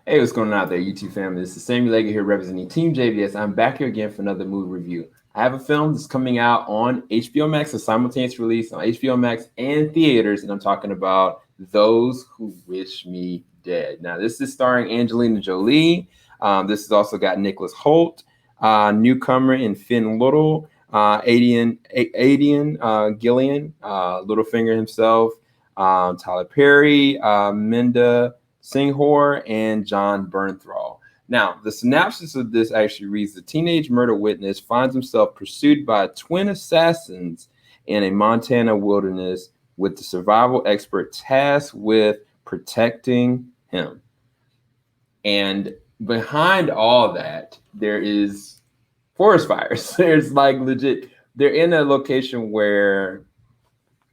Hey, what's going on out there, YouTube family? This is Samuel Leggett here representing Team JVS. I'm back here again for another movie review. I have a film that's coming out on HBO Max, a simultaneous release on HBO Max and theaters, and I'm talking about Those Who Wish Me Dead. Now, this is starring Angelina Jolie. This has also got Nicholas Hoult, newcomer in Finn Little, Aiden Gillen, Littlefinger himself, Tyler Perry, Minda Singhor, and Jon Bernthal. Now, the synopsis of this actually reads: the teenage murder witness finds himself pursued by twin assassins in a Montana wilderness, with the survival expert tasked with protecting him. And behind all that, there is forest fires. There's like legit, they're in a location where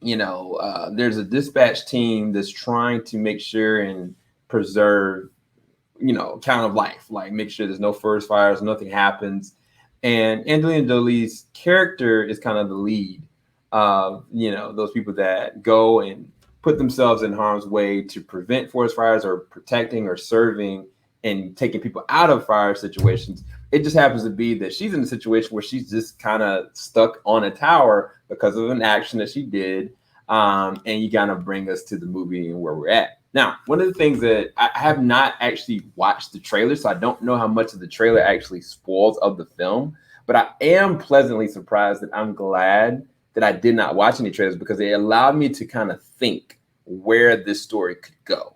there's a dispatch team that's trying to make sure and preserve, count of life, like make sure there's no forest fires, nothing happens. And Angelina Jolie's character is kind of the lead of, those people that go and put themselves in harm's way to prevent forest fires or protecting or serving and taking people out of fire situations. It just happens to be that she's in a situation where she's just kind of stuck on a tower because of an action that she did. And you kind of bring us to the movie and where we're at. Now, one of the things that I have not actually watched the trailer, so I don't know how much of the trailer actually spoils of the film, but I am pleasantly surprised that I'm glad that I did not watch any trailers because it allowed me to kind of think where this story could go.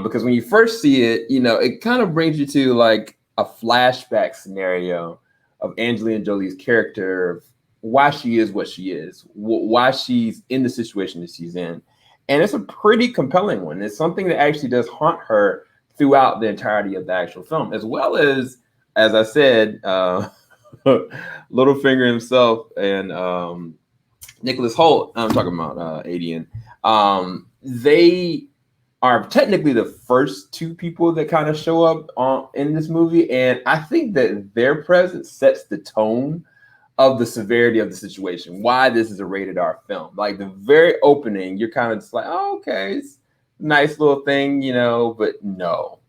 Because when you first see it, it kind of brings you to like a flashback scenario of Angelina Jolie's character, of why she is what she is, why she's in the situation that she's in. And it's a pretty compelling one. It's something that actually does haunt her throughout the entirety of the actual film, as well as I said, Littlefinger himself and Nicholas Hoult. I'm talking about Aiden. They are technically the first two people that kind of show up in this movie, and I think that their presence sets the tone of the severity of the situation, why this is a rated R film. Like the very opening, you're kind of just like, oh, okay, it's a nice little thing, but no,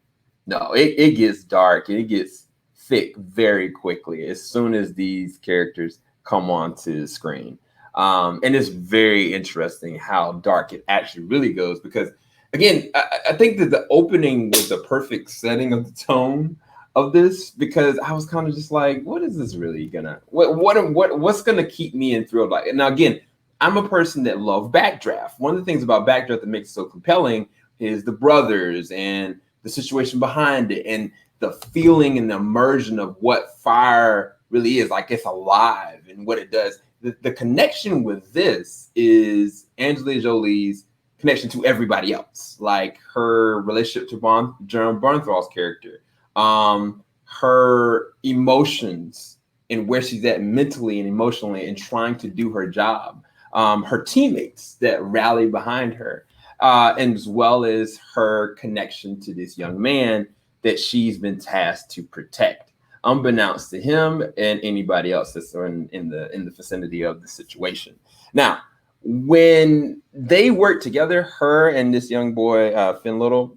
it gets dark and it gets thick very quickly as soon as these characters come onto the screen. And it's very interesting how dark it actually really goes because, again, I think that the opening was the perfect setting of the tone of this, because I was kind of just like, what is this really gonna what's gonna keep me enthralled? Like, now again, I'm a person that love Backdraft. One of the things about Backdraft that makes it so compelling is the brothers and the situation behind it and the feeling and the immersion of what fire really is. Like, it's alive and what it does. The connection with this is Angelina Jolie's connection to everybody else, like her relationship to Jon Bernthal's character, her emotions and where she's at mentally and emotionally and trying to do her job, her teammates that rally behind her, and as well as her connection to this young man that she's been tasked to protect, unbeknownst to him and anybody else that's in the vicinity of the situation. Now, when they work together, her and this young boy, Finn Little,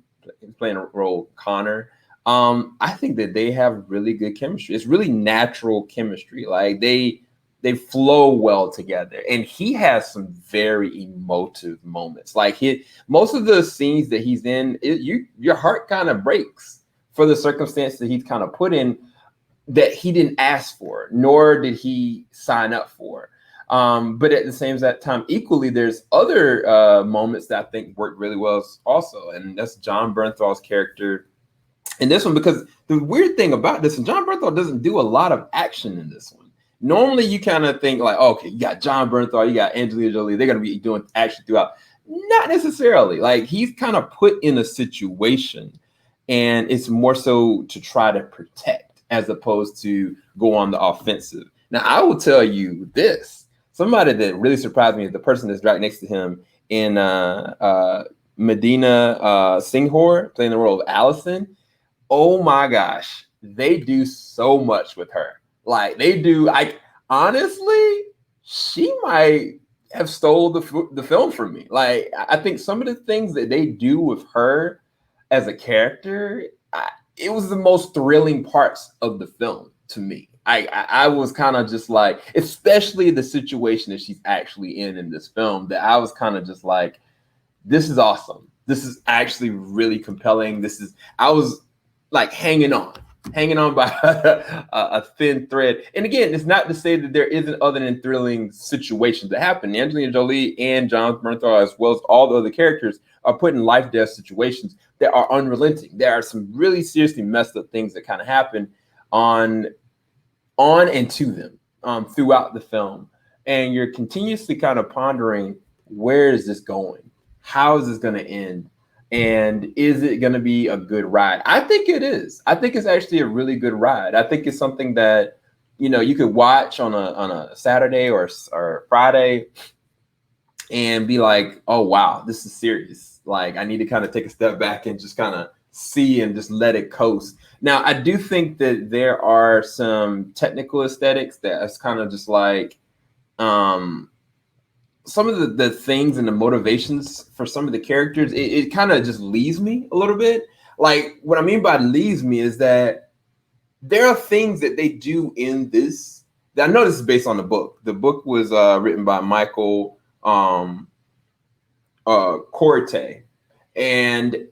playing a role, Connor, I think that they have really good chemistry. It's really natural chemistry. Like they flow well together. And he has some very emotive moments. Like most of the scenes that he's in, your heart kind of breaks for the circumstance that he's kind of put in, that he didn't ask for, nor did he sign up for. But at the same time, equally, there's other moments that I think work really well also. And that's Jon Bernthal's character in this one, because the weird thing about this, and Jon Bernthal doesn't do a lot of action in this one. Normally, you kind of think like, okay, you got Jon Bernthal, you got Angelina Jolie, they're going to be doing action throughout. Not necessarily. Like, he's kind of put in a situation, and it's more so to try to protect as opposed to go on the offensive. Now, I will tell you this. Somebody that really surprised me is the person that's right next to him in Medina Singhor, playing the role of Allison. Oh my gosh, they do so much with her. Like, they do. Like, honestly, she might have stole the film from me. Like, I think some of the things that they do with her as a character it was the most thrilling parts of the film to me. I was kind of just like, especially the situation that she's actually in this film, that I was kind of just like, this is awesome. This is actually really compelling. I was like hanging on by a thin thread. And again, it's not to say that there isn't other than thrilling situations that happen. Angelina Jolie and Jon Bernthal, as well as all the other characters, are put in life death situations that are unrelenting. There are some really seriously messed up things that kind of happen on and to them throughout the film. And you're continuously kind of pondering, where is this going? How is this going to end? And is it going to be a good ride? I think it is. I think it's actually a really good ride. I think it's something that, you could watch on a Saturday or Friday and be like, oh, wow, this is serious. Like, I need to kind of take a step back and just kind of see and just let it coast. Now, I do think that there are some technical aesthetics that's kind of just like some of the things and the motivations for some of the characters, it kind of just leaves me a little bit. Like, what I mean by leaves me is that there are things that they do in this that I know this is based on the book. The book was written by Michael Corte. And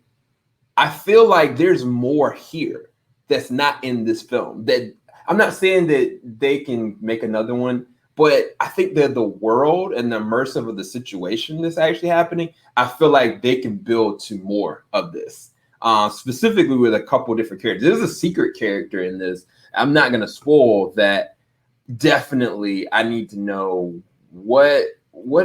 I feel like there's more here that's not in this film. That I'm not saying that they can make another one, but I think that the world and the immersive of the situation that's actually happening, I feel like they can build to more of this. Specifically with a couple different characters. There's a secret character in this. I'm not going to spoil that. Definitely, I need to know what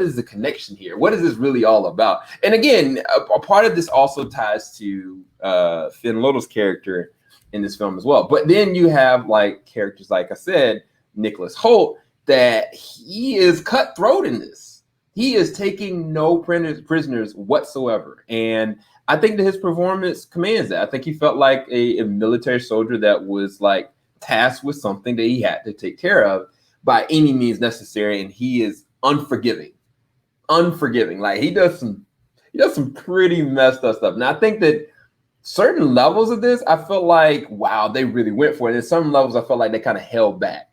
is the connection here? What is this really all about? And again, a part of this also ties to Finn Lode's character in this film as well. But then you have like characters, like I said, Nicholas Hoult, that he is cutthroat in this. He is taking no prisoners whatsoever. And I think that his performance commands that. I think he felt like a military soldier that was like tasked with something that he had to take care of by any means necessary. And he is unforgiving. Like he does some pretty messed up stuff. Now I think that certain levels of this, I felt like, wow, they really went for it. And some levels I felt like they kind of held back.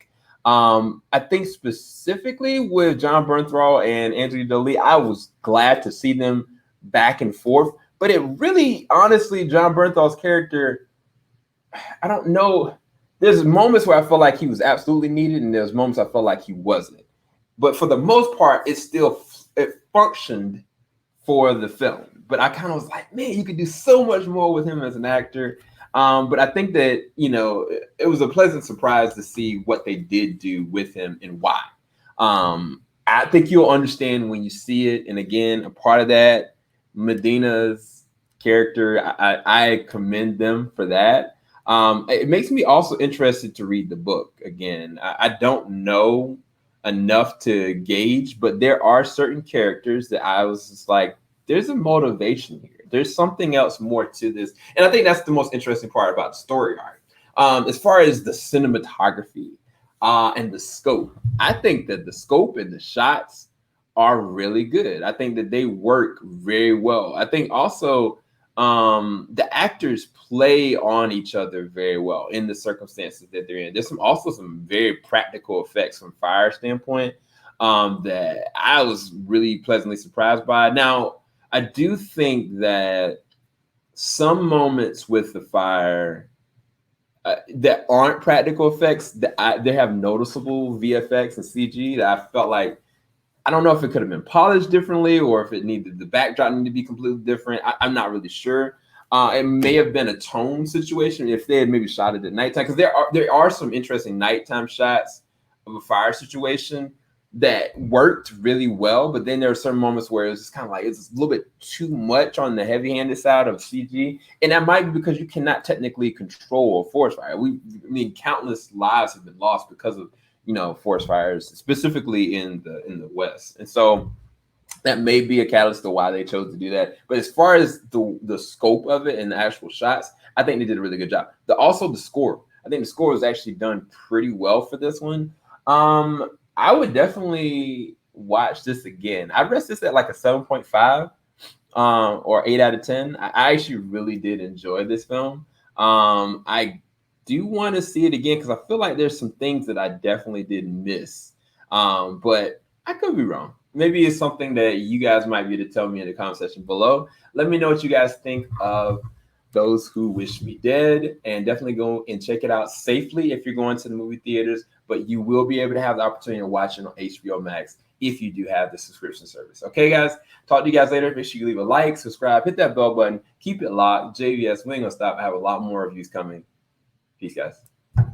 I think specifically with Jon Bernthal and Angelina Jolie, I was glad to see them back and forth. But it really, honestly, Jon Bernthal's character, I don't know. There's moments where I felt like he was absolutely needed, and there's moments I felt like he wasn't. But for the most part, it functioned for the film. But I kind of was like, man, you could do so much more with him as an actor. But I think that, it was a pleasant surprise to see what they did do with him and why. I think you'll understand when you see it. And again, a part of that, Medina's character, I commend them for that. It makes me also interested to read the book again. I don't know enough to gauge, but there are certain characters that I was just like, there's a motivation here. There's something else more to this. And I think that's the most interesting part about the story arc. As far as the cinematography and the scope, I think that the scope and the shots are really good. I think that they work very well. I think also the actors play on each other very well in the circumstances that they're in. There's also some very practical effects from fire standpoint that I was really pleasantly surprised by. Now, I do think that some moments with the fire that aren't practical effects, they have noticeable VFX and CG that I felt like, I don't know if it could have been polished differently or if the backdrop needed to be completely different. I'm not really sure. It may have been a tone situation if they had maybe shot it at nighttime, because there are some interesting nighttime shots of a fire situation that worked really well. But then there are certain moments where it's just kind of like it's a little bit too much on the heavy-handed side of CG, and that might be because you cannot technically control a forest fire. Countless lives have been lost because of forest fires, specifically in the West. And so that may be a catalyst to why they chose to do that. But as far as the scope of it and the actual shots, I think they did a really good job. Also the score. I think the score was actually done pretty well for this one. I would definitely watch this again. I'd rest this at like a 7.5 or 8 out of 10. I actually really did enjoy this film. I do want to see it again because I feel like there's some things that I definitely did miss. But I could be wrong. Maybe it's something that you guys might be able to tell me in the comment section below. Let me know what you guys think of Those Who Wish Me Dead, and definitely go and check it out safely if you're going to the movie theaters. But you will be able to have the opportunity to watch it on HBO Max if you do have the subscription service. Okay, guys? Talk to you guys later. Make sure you leave a like, subscribe, hit that bell button, keep it locked. JVS, we ain't gonna stop. I have a lot more reviews coming. Peace, guys.